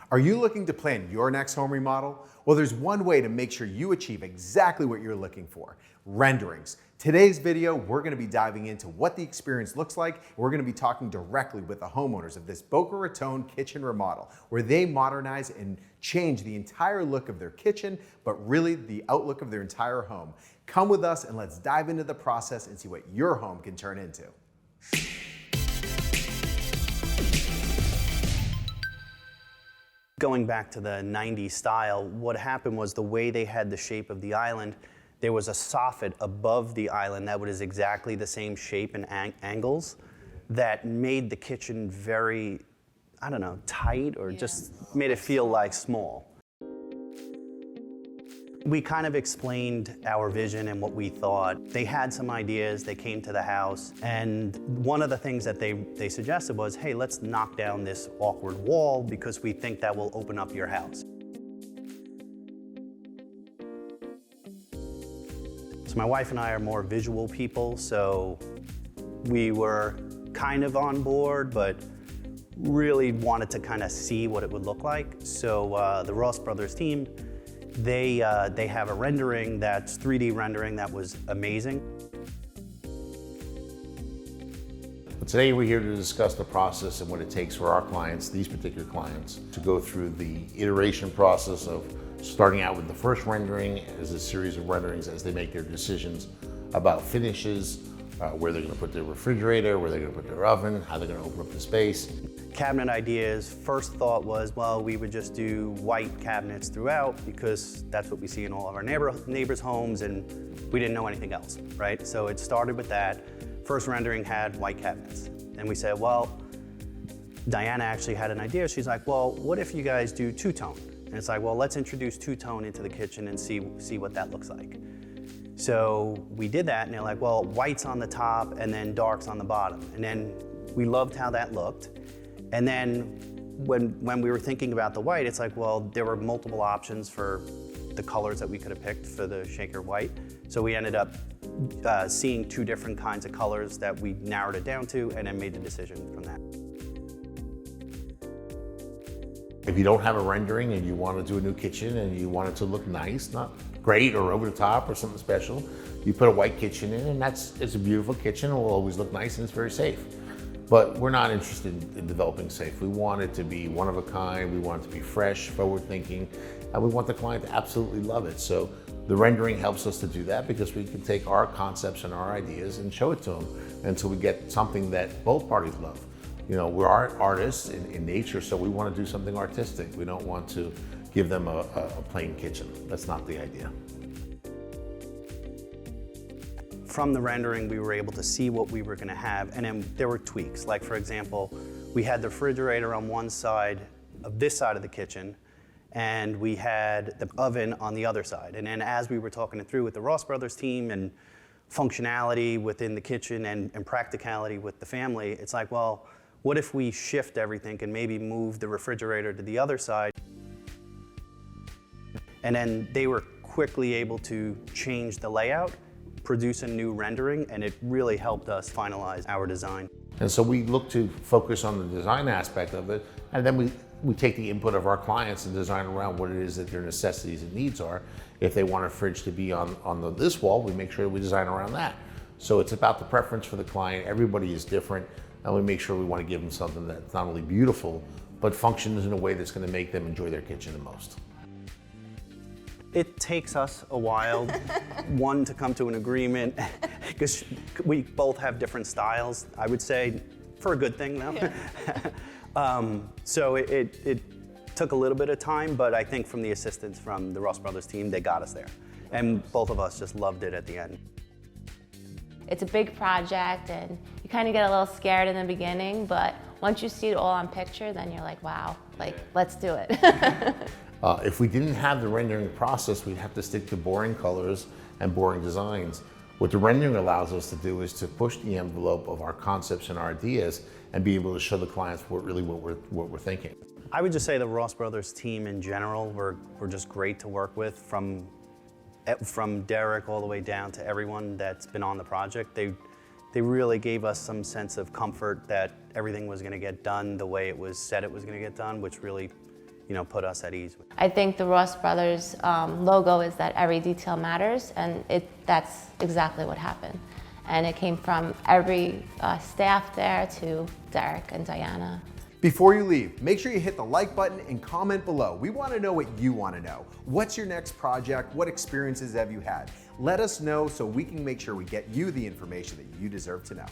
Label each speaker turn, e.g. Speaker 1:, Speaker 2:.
Speaker 1: Are you looking to plan your next home remodel? Well, there's one way to make sure you achieve exactly what you're looking for: renderings. Today's video, we're going to be diving into what the experience looks like. We're going to be talking directly with the homeowners of this Boca Raton kitchen remodel, where they modernize and change the entire look of their kitchen, but really the outlook of their entire home. Come with us and let's dive into the process and see what your home can turn into.
Speaker 2: Going back to the 90s style, what happened was the way they had the shape of the island, there was a soffit above the island that was exactly the same shape and angles that made the kitchen very, I don't know, tight, or just made it feel like small. We kind of explained our vision and what we thought. They had some ideas, they came to the house, and one of the things that they suggested was, hey, let's knock down this awkward wall because we think that will open up your house. So my wife and I are more visual people, so we were kind of on board, but really wanted to kind of see what it would look like. So the Ross Brothers team, they have a rendering that's 3D rendering that was amazing.
Speaker 3: Today we're here to discuss the process and what it takes for our clients, these particular clients, to go through the iteration process of starting out with the first rendering as a series of renderings as they make their decisions about finishes, where they're going to put their refrigerator, where they're going to put their oven, how they're going to open up the space.
Speaker 2: Cabinet ideas, first thought was, well, we would just do white cabinets throughout because that's what we see in all of our neighbors' homes, and we didn't know anything else, right? So it started with that. First rendering had white cabinets. And we said, well, Diana actually had an idea. She's like, well, what if you guys do two-tone? And it's like, well, let's introduce two-tone into the kitchen and see what that looks like. So we did that, and they're like, well, white's on the top and then dark's on the bottom. And then we loved how that looked. And then when we were thinking about the white, it's like, well, there were multiple options for the colors that we could have picked for the shaker white. So we ended up seeing two different kinds of colors that we narrowed it down to, and then made the decision from that.
Speaker 3: If you don't have a rendering and you want to do a new kitchen and you want it to look nice, not great or over the top or something special, you put a white kitchen in, and it's a beautiful kitchen. It will always look nice and it's very safe. But we're not interested in developing safe. We want it to be one of a kind. We want it to be fresh, forward thinking, and we want the client to absolutely love it. So the rendering helps us to do that because we can take our concepts and our ideas and show it to them until we get something that both parties love. You know, we're artists in nature, so we want to do something artistic. We don't want to give them a plain kitchen. That's not the idea.
Speaker 2: From the rendering, we were able to see what we were going to have, and then there were tweaks. Like, for example, we had the refrigerator on one side of this side of the kitchen, and we had the oven on the other side. And then as we were talking it through with the Ross Brothers team and functionality within the kitchen and practicality with the family, it's like, well, what if we shift everything and maybe move the refrigerator to the other side? And then they were quickly able to change the layout, produce a new rendering, and it really helped us finalize our design.
Speaker 3: And so we look to focus on the design aspect of it, and then we take the input of our clients and design around what it is that their necessities and needs are. If they want a fridge to be on this wall, we make sure we design around that. So it's about the preference for the client. Everybody is different, and we make sure we want to give them something that's not only beautiful, but functions in a way that's going to make them enjoy their kitchen the most.
Speaker 2: It takes us a while, one, to come to an agreement, because we both have different styles, I would say, for a good thing though. Yeah. So it took a little bit of time, but I think from the assistance from the Ross Brothers team, they got us there. And both of us just loved it at the end.
Speaker 4: It's a big project, and you kind of get a little scared in the beginning, but once you see it all on picture, then you're like, wow, like, let's do it.
Speaker 3: If we didn't have the rendering process, we'd have to stick to boring colors and boring designs. What the rendering allows us to do is to push the envelope of our concepts and our ideas and be able to show the clients what we're thinking.
Speaker 2: I would just say the Ross Brothers team in general were just great to work with, from Derek all the way down to everyone that's been on the project. They really gave us some sense of comfort that everything was going to get done the way it was said it was going to get done, which really put us at ease.
Speaker 4: I think the Ross Brothers logo is that every detail matters, and that's exactly what happened. And it came from every staff there to Derek and Diana.
Speaker 1: Before you leave, make sure you hit the like button and comment below. We want to know what you want to know. What's your next project? What experiences have you had? Let us know so we can make sure we get you the information that you deserve to know.